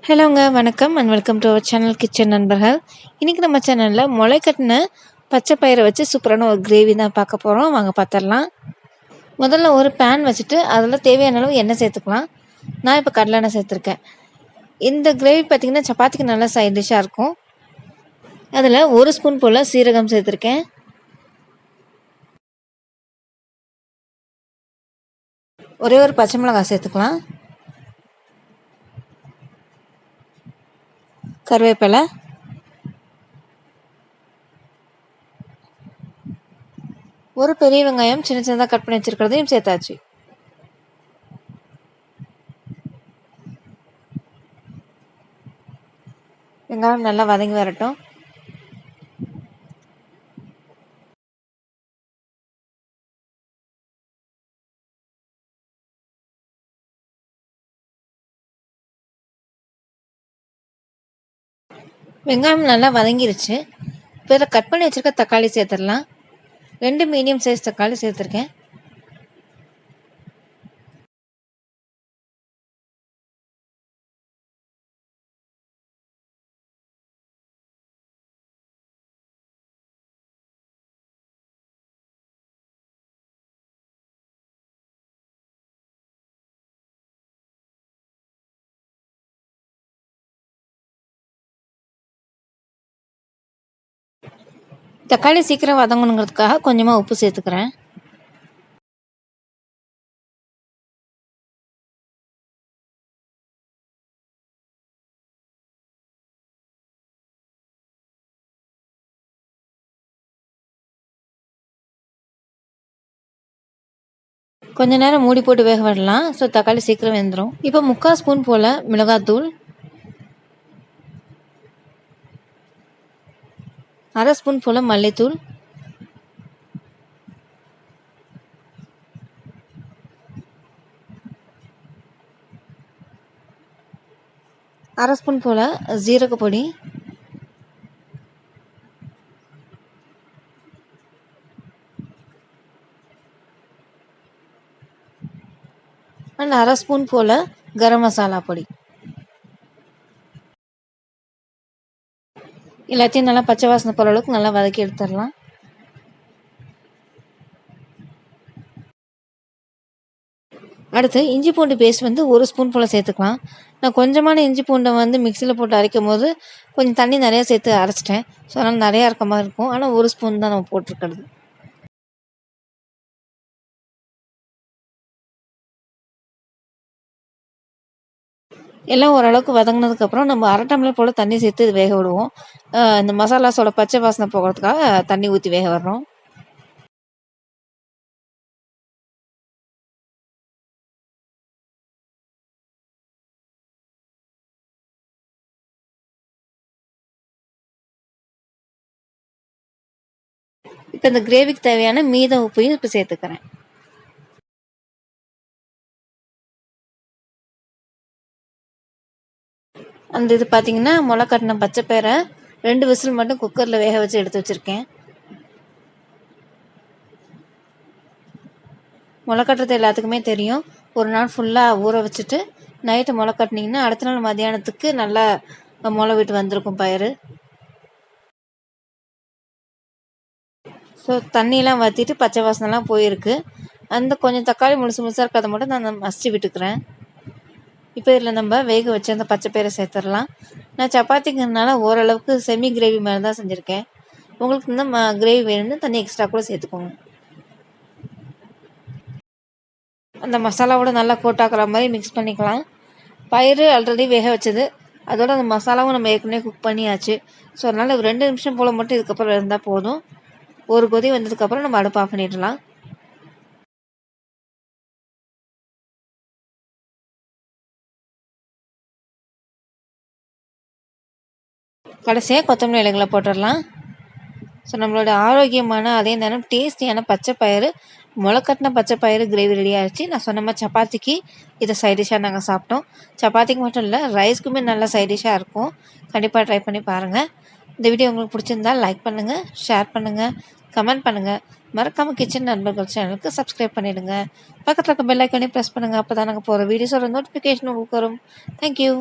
ஹலோங்க, வணக்கம் and welcome to our channel kitchen நண்பர்கள். இன்றைக்கி நம்ம சேனலில் முளை கட்டின பச்சை பயிரை வச்சு சூப்பரான ஒரு கிரேவி தான் பார்க்க போகிறோம். வாங்க பார்த்துடலாம். முதல்ல ஒரு பேன் வச்சுட்டு அதில் தேவையான அளவு எண்ணெய் சேர்த்துக்கலாம். நான் இப்போ கடலை எண்ணெய் சேர்த்துருக்கேன். இந்த கிரேவி பார்த்திங்கன்னா சப்பாத்திக்கு நல்லா சைட் டிஷ்ஷாக இருக்கும். அதில் ஒரு ஸ்பூன் போல் சீரகம் சேர்த்துருக்கேன். ஒரே ஒரு பச்சை மிளகாய் சேர்த்துக்கலாம். கருவேப்பிலை, ஒரு பெரிய வெங்காயம் சின்ன சின்னதாக கட் பண்ணி வச்சுருக்கிறதையும் சேர்த்தாச்சு. வெங்காயம் நல்லா வதங்கி வரட்டும். வெங்காயம் நல்லா வதங்கிருச்சு. இப்போ இதில் கட் பண்ணி வச்சுருக்க தக்காளி சேர்த்துடலாம். 2 மீடியம் சைஸ் தக்காளி சேர்த்துருக்கேன். தக்காளி சீக்கிரம் வதங்கணுங்கிறதுக்காக கொஞ்சமாக உப்பு சேர்த்துக்கிறேன். கொஞ்ச நேரம் மூடி போட்டு வேக விடலாம். ஸோ தக்காளி சீக்கிரம் வெந்துடும். இப்போ 3/4 ஸ்பூன் போல் மிளகாத்தூள், 1/2 ஸ்பூன் போல் மல்லித்தூள், 1/2 ஸ்பூன் போல் ஜீரகப்பொடி, 1/2 ஸ்பூன் போல் கரம் மசாலா பொடி. எல்லாத்தையும் நல்லா பச்சை வாசனை போகிற அளவுக்கு நல்லா வதக்கி எடுத்துடலாம். அடுத்து இஞ்சி பூண்டு பேஸ்ட் வந்து 1 ஸ்பூன் போல் சேர்த்துக்கலாம். நான் கொஞ்சமான இஞ்சி பூண்டை வந்து மிக்சியில் போட்டு அரைக்கும் போது கொஞ்சம் தண்ணி நிறையா சேர்த்து அரைச்சிட்டேன். ஸோ அதனால் நிறையா இருக்க மாதிரி இருக்கும். ஆனால் 1 ஸ்பூன் தான் நம்ம போட்டிருக்கிறது. எல்லாம் ஓரளவுக்கு வதங்கினதுக்கப்புறம் நம்ம 1/2 டம்ளர் போல் தண்ணி சேர்த்து இது வேக விடுவோம். இந்த மசாலாஸோட பச்சை வாசனை போகிறதுக்காக தண்ணி ஊற்றி வேக வர்றோம். இப்போ இந்த கிரேவிக்கு தேவையான மீத உப்பையும் இப்போ சேர்த்துக்கிறேன். அந்த இது பார்த்தீங்கன்னா முளை கட்டின பச்சை பயிரை 2 விசில் மட்டும் குக்கரில் வேக வச்சு எடுத்து வச்சுருக்கேன். முளை கட்டுறது எல்லாத்துக்குமே தெரியும். ஒரு நாள் ஃபுல்லாக ஊற வச்சுட்டு நைட்டு முளை கட்டினீங்கன்னா அடுத்த நாள் மதியானத்துக்கு நல்லா முளை விட்டு வந்திருக்கும் பயிர். ஸோ தண்ணியெலாம் வற்றிட்டு பச்சை வாசனைலாம் போயிருக்கு. அந்த கொஞ்சம் தக்காளி முழுசு முழுசாக இருக்கிறத மட்டும் நான் மசிச்சு விட்டுக்கிறேன். இப்போ இதில் நம்ம வேக வச்சு அந்த பச்சை பயிரை சேர்த்துடலாம். நான் சப்பாத்திங்கிறதுனால ஓரளவுக்கு செமி கிரேவி மாதிரி தான் செஞ்சுருக்கேன். உங்களுக்கு இந்த கிரேவி வேணும்னு தண்ணி எக்ஸ்ட்ரா கூட சேர்த்துக்கோங்க. அந்த மசாலாவோட நல்லா கோட்டாக்குற மாதிரி மிக்ஸ் பண்ணிக்கலாம். பயிர் ஆல்ரெடி வேக வச்சது, அதோட அந்த மசாலாவும் நம்ம ஏற்கனவே குக் பண்ணியாச்சு. ஸோ அதனால் ஒரு 2 நிமிஷம் போல் மட்டும் இதுக்கப்புறம் இருந்தால் போதும். ஒரு கொதி வந்ததுக்கப்புறம் நம்ம அடுப்பு ஆஃப் பண்ணிடலாம். கடைசியாக கொத்தமல்லி இலைகளை போட்டுடலாம். ஸோ நம்மளோட ஆரோக்கியமான அதே நேரம் டேஸ்டியான பச்சை பயிறு முளைக்கட்டின பச்சை பயிறு கிரேவி ரெடி ஆகிடுச்சு. நான் சொன்ன மாதிரி சப்பாத்திக்கு இதை சைட் டிஷ்ஷாக நாங்கள் சாப்பிட்டோம். சப்பாத்திக்கு மட்டும் இல்லை, ரைஸ்க்குமே நல்ல சைட் டிஷ்ஷாக இருக்கும். கண்டிப்பாக ட்ரை பண்ணி பாருங்கள். இந்த வீடியோ உங்களுக்கு பிடிச்சிருந்தால் லைக் பண்ணுங்கள், ஷேர் பண்ணுங்கள், கமெண்ட் பண்ணுங்கள். மறக்காமல் கிச்சன் நண்பர்கள் சேனலுக்கு சப்ஸ்கிரைப் பண்ணிவிடுங்க. பக்கத்தில் இருக்க பெல் ஐக்கானே ப்ரெஸ் பண்ணுங்கள். அப்போ தான் நாங்கள் போகிற வீடியோஸோட நோட்டிஃபிகேஷன் உங்களுக்கு வரும். தேங்க்யூ.